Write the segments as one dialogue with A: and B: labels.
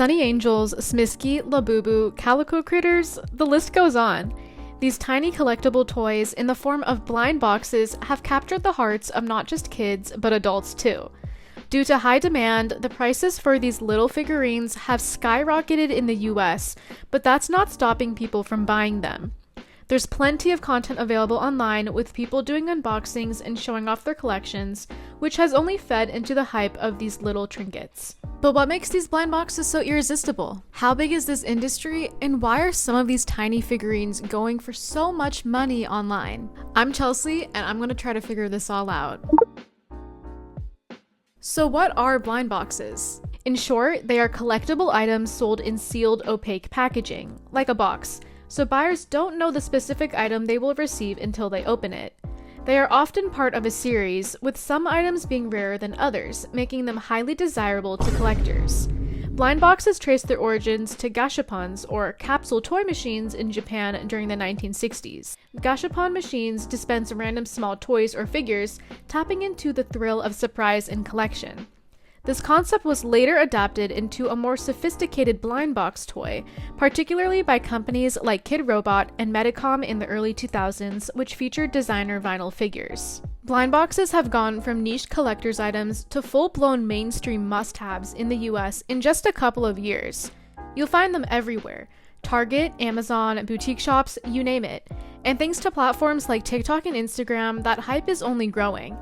A: Sonny Angels, Smiski, Labubu, Calico Critters, the list goes on. These tiny collectible toys in the form of blind boxes have captured the hearts of not just kids, but adults too. Due to high demand, the prices for these little figurines have skyrocketed in the US, but that's not stopping people from buying them. There's plenty of content available online with people doing unboxings and showing off their collections, which has only fed into the hype of these little trinkets. But what makes these blind boxes so irresistible? How big is this industry, and why are some of these tiny figurines going for so much money online? I'm Chelsea, and I'm gonna try to figure this all out. So what are blind boxes? In short, they are collectible items sold in sealed, opaque packaging, like a box, so buyers don't know the specific item they will receive until they open it. They are often part of a series, with some items being rarer than others, making them highly desirable to collectors. Blind boxes trace their origins to gashapons, or capsule toy machines, in Japan during the 1960s. Gashapon machines dispense random small toys or figures, tapping into the thrill of surprise and collection. This concept was later adapted into a more sophisticated blind box toy, particularly by companies like Kid Robot and Medicom in the early 2000s, which featured designer vinyl figures. Blind boxes have gone from niche collector's items to full-blown mainstream must-haves in the US in just a couple of years. You'll find them everywhere: Target, Amazon, boutique shops, you name it. And thanks to platforms like TikTok and Instagram, that hype is only growing.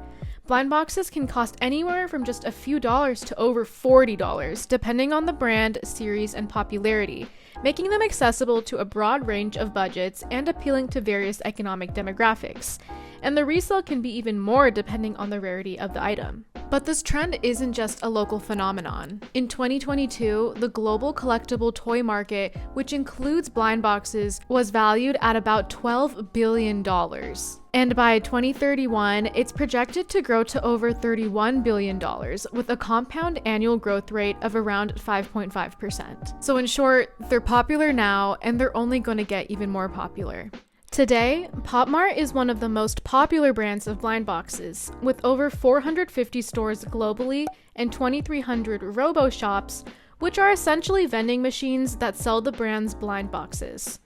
A: Blind boxes can cost anywhere from just a few dollars to over $40, depending on the brand, series, and popularity, making them accessible to a broad range of budgets and appealing to various economic demographics. And the resale can be even more depending on the rarity of the item. But this trend isn't just a local phenomenon. In 2022, the global collectible toy market, which includes blind boxes, was valued at about $12 billion. And by 2031, it's projected to grow to over $31 billion, with a compound annual growth rate of around 5.5%. So in short, they're popular now, and they're only going to get even more popular. Today, Pop Mart is one of the most popular brands of blind boxes, with over 450 stores globally and 2,300 robo-shops, which are essentially vending machines that sell the brand's blind boxes.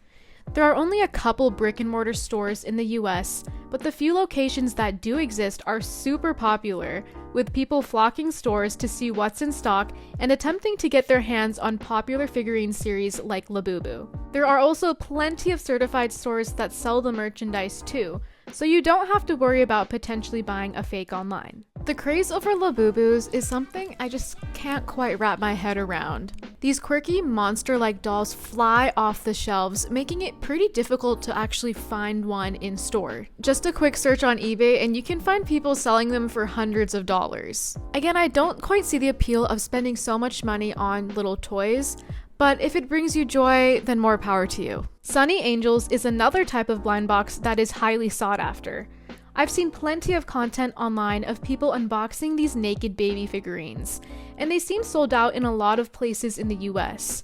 A: There are only a couple brick-and-mortar stores in the US, but the few locations that do exist are super popular, with people flocking stores to see what's in stock and attempting to get their hands on popular figurine series like Labubu. There are also plenty of certified stores that sell the merchandise too, so you don't have to worry about potentially buying a fake online. The craze over Labubus is something I just can't quite wrap my head around. These quirky monster-like dolls fly off the shelves, making it pretty difficult to actually find one in store. Just a quick search on eBay and you can find people selling them for hundreds of dollars. Again, I don't quite see the appeal of spending so much money on little toys, but if it brings you joy, then more power to you. Sonny Angels is another type of blind box that is highly sought after. I've seen plenty of content online of people unboxing these naked baby figurines, and they seem sold out in a lot of places in the US.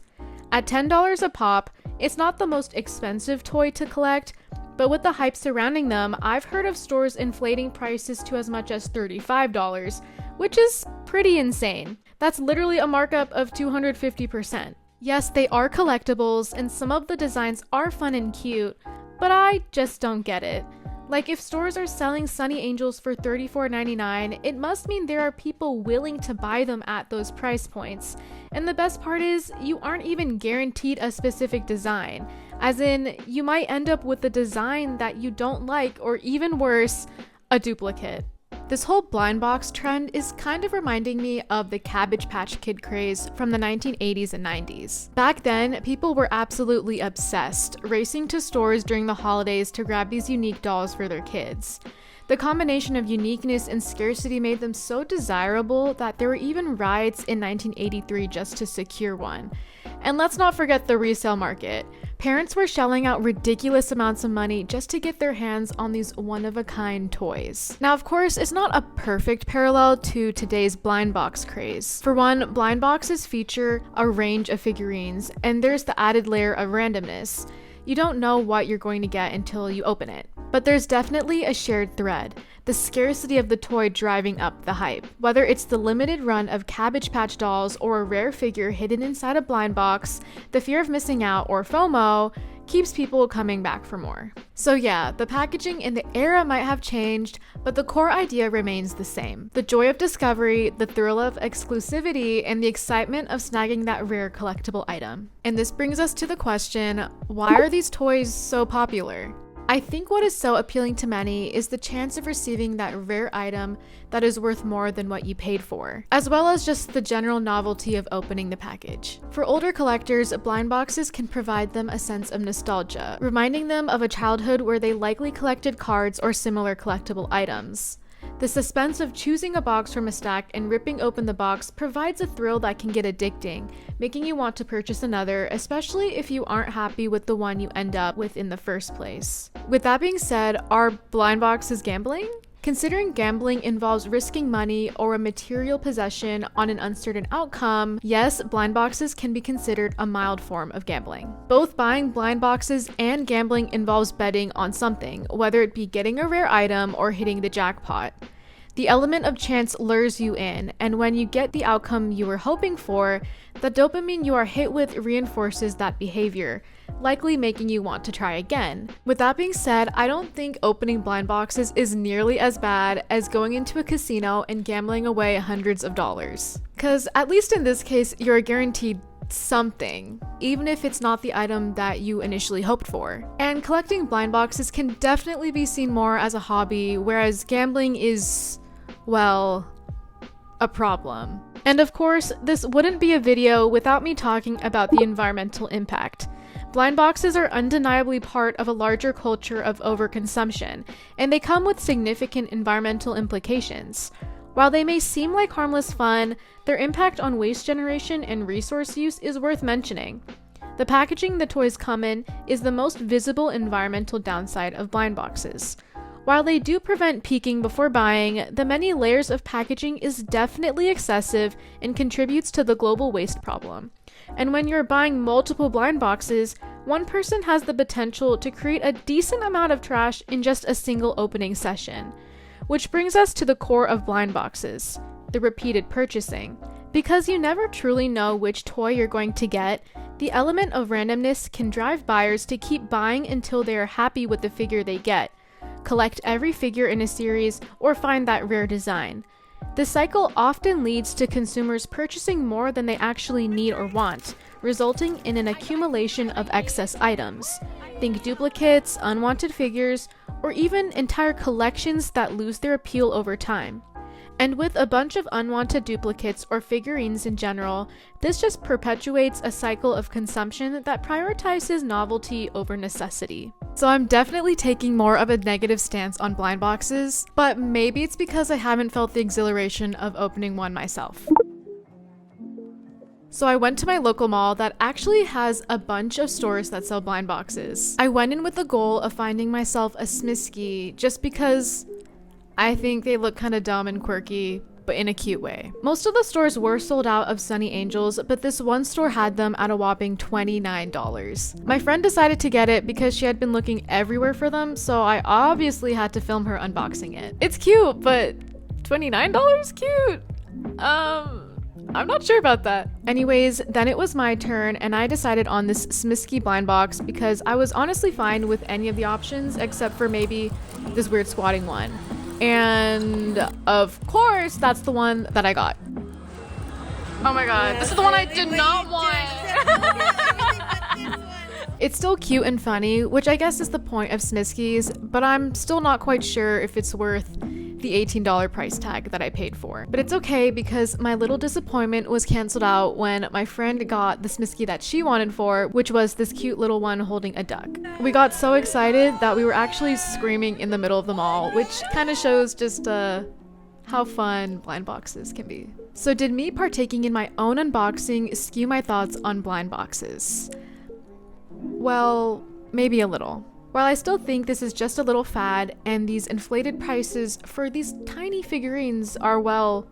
A: At $10 a pop, it's not the most expensive toy to collect, but with the hype surrounding them, I've heard of stores inflating prices to as much as $35, which is pretty insane. That's literally a markup of 250%. Yes, they are collectibles, and some of the designs are fun and cute, but I just don't get it. Like, if stores are selling Sonny Angels for $34.99, it must mean there are people willing to buy them at those price points. And the best part is, you aren't even guaranteed a specific design. As in, you might end up with a design that you don't like, or even worse, a duplicate. This whole blind box trend is kind of reminding me of the Cabbage Patch Kid craze from the 1980s and 90s. Back then, people were absolutely obsessed, racing to stores during the holidays to grab these unique dolls for their kids. The combination of uniqueness and scarcity made them so desirable that there were even riots in 1983 just to secure one. And let's not forget the resale market. Parents were shelling out ridiculous amounts of money just to get their hands on these one-of-a-kind toys. Now, of course, it's not a perfect parallel to today's blind box craze. For one, blind boxes feature a range of figurines, and there's the added layer of randomness. You don't know what you're going to get until you open it. But there's definitely a shared thread, the scarcity of the toy driving up the hype. Whether it's the limited run of Cabbage Patch dolls or a rare figure hidden inside a blind box, the fear of missing out, or FOMO, keeps people coming back for more. So yeah, the packaging and the era might have changed, but the core idea remains the same. The joy of discovery, the thrill of exclusivity, and the excitement of snagging that rare collectible item. And this brings us to the question, why are these toys so popular? I think what is so appealing to many is the chance of receiving that rare item that is worth more than what you paid for, as well as just the general novelty of opening the package. For older collectors, blind boxes can provide them a sense of nostalgia, reminding them of a childhood where they likely collected cards or similar collectible items. The suspense of choosing a box from a stack and ripping open the box provides a thrill that can get addicting, making you want to purchase another, especially if you aren't happy with the one you end up with in the first place. With that being said, are blind boxes gambling? Considering gambling involves risking money or a material possession on an uncertain outcome, yes, blind boxes can be considered a mild form of gambling. Both buying blind boxes and gambling involves betting on something, whether it be getting a rare item or hitting the jackpot. The element of chance lures you in, and when you get the outcome you were hoping for, the dopamine you are hit with reinforces that behavior, likely making you want to try again. With that being said, I don't think opening blind boxes is nearly as bad as going into a casino and gambling away hundreds of dollars. Because at least in this case, you're guaranteed something, even if it's not the item that you initially hoped for. And collecting blind boxes can definitely be seen more as a hobby, whereas gambling is, well, a problem. And of course, this wouldn't be a video without me talking about the environmental impact. Blind boxes are undeniably part of a larger culture of overconsumption, and they come with significant environmental implications. While they may seem like harmless fun, their impact on waste generation and resource use is worth mentioning. The packaging the toys come in is the most visible environmental downside of blind boxes. While they do prevent peeking before buying, the many layers of packaging is definitely excessive and contributes to the global waste problem. And when you're buying multiple blind boxes, one person has the potential to create a decent amount of trash in just a single opening session. Which brings us to the core of blind boxes, the repeated purchasing. Because you never truly know which toy you're going to get, the element of randomness can drive buyers to keep buying until they are happy with the figure they get, collect every figure in a series, or find that rare design. This cycle often leads to consumers purchasing more than they actually need or want, resulting in an accumulation of excess items. Think duplicates, unwanted figures, or even entire collections that lose their appeal over time. And with a bunch of unwanted duplicates or figurines in general, this just perpetuates a cycle of consumption that prioritizes novelty over necessity. So I'm definitely taking more of a negative stance on blind boxes, but maybe it's because I haven't felt the exhilaration of opening one myself. So I went to my local mall that actually has a bunch of stores that sell blind boxes. I went in with the goal of finding myself a Smiski just because I think they look kind of dumb and quirky, but in a cute way. Most of the stores were sold out of Sonny Angels, but this one store had them at a whopping $29. My friend decided to get it because she had been looking everywhere for them, so I obviously had to film her unboxing it. It's cute, but $29? Cute? I'm not sure about that. Anyways, then it was my turn, and I decided on this Smiski blind box because I was honestly fine with any of the options except for maybe this weird squatting one. And of course, that's the one that I got. Oh my god, this is the one I did not want. It's still cute and funny, which I guess is the point of Smiskis, but I'm still not quite sure if it's worth the $18 price tag that I paid for. But it's okay because my little disappointment was canceled out when my friend got the Smiski that she wanted for, which was this cute little one holding a duck. We got so excited that we were actually screaming in the middle of the mall, which kind of shows just how fun blind boxes can be. So did me partaking in my own unboxing skew my thoughts on blind boxes? Well, maybe a little. While I still think this is just a little fad and these inflated prices for these tiny figurines are, well,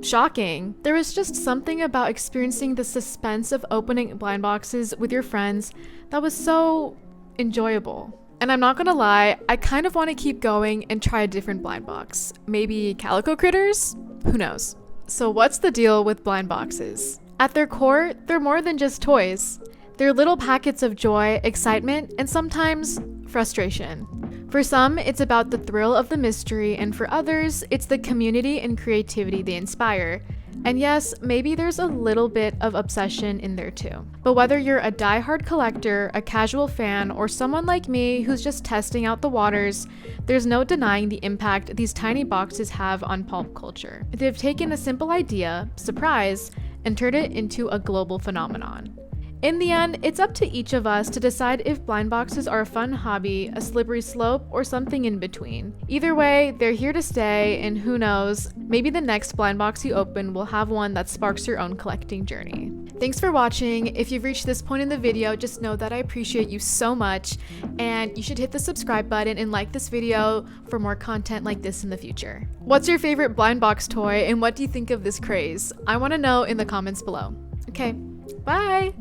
A: shocking, there was just something about experiencing the suspense of opening blind boxes with your friends that was so enjoyable. And I'm not gonna lie, I kind of want to keep going and try a different blind box. Maybe Calico Critters? Who knows? So what's the deal with blind boxes? At their core, they're more than just toys. They're little packets of joy, excitement, and sometimes frustration. For some, it's about the thrill of the mystery, and for others, it's the community and creativity they inspire. And yes, maybe there's a little bit of obsession in there too. But whether you're a die-hard collector, a casual fan, or someone like me who's just testing out the waters, there's no denying the impact these tiny boxes have on pulp culture. They've taken a simple idea, surprise, and turned it into a global phenomenon. In the end, it's up to each of us to decide if blind boxes are a fun hobby, a slippery slope, or something in between. Either way, they're here to stay, and who knows, maybe the next blind box you open will have one that sparks your own collecting journey. Thanks for watching. If you've reached this point in the video, just know that I appreciate you so much, and you should hit the subscribe button and like this video for more content like this in the future. What's your favorite blind box toy, and what do you think of this craze? I want to know in the comments below. Okay, bye!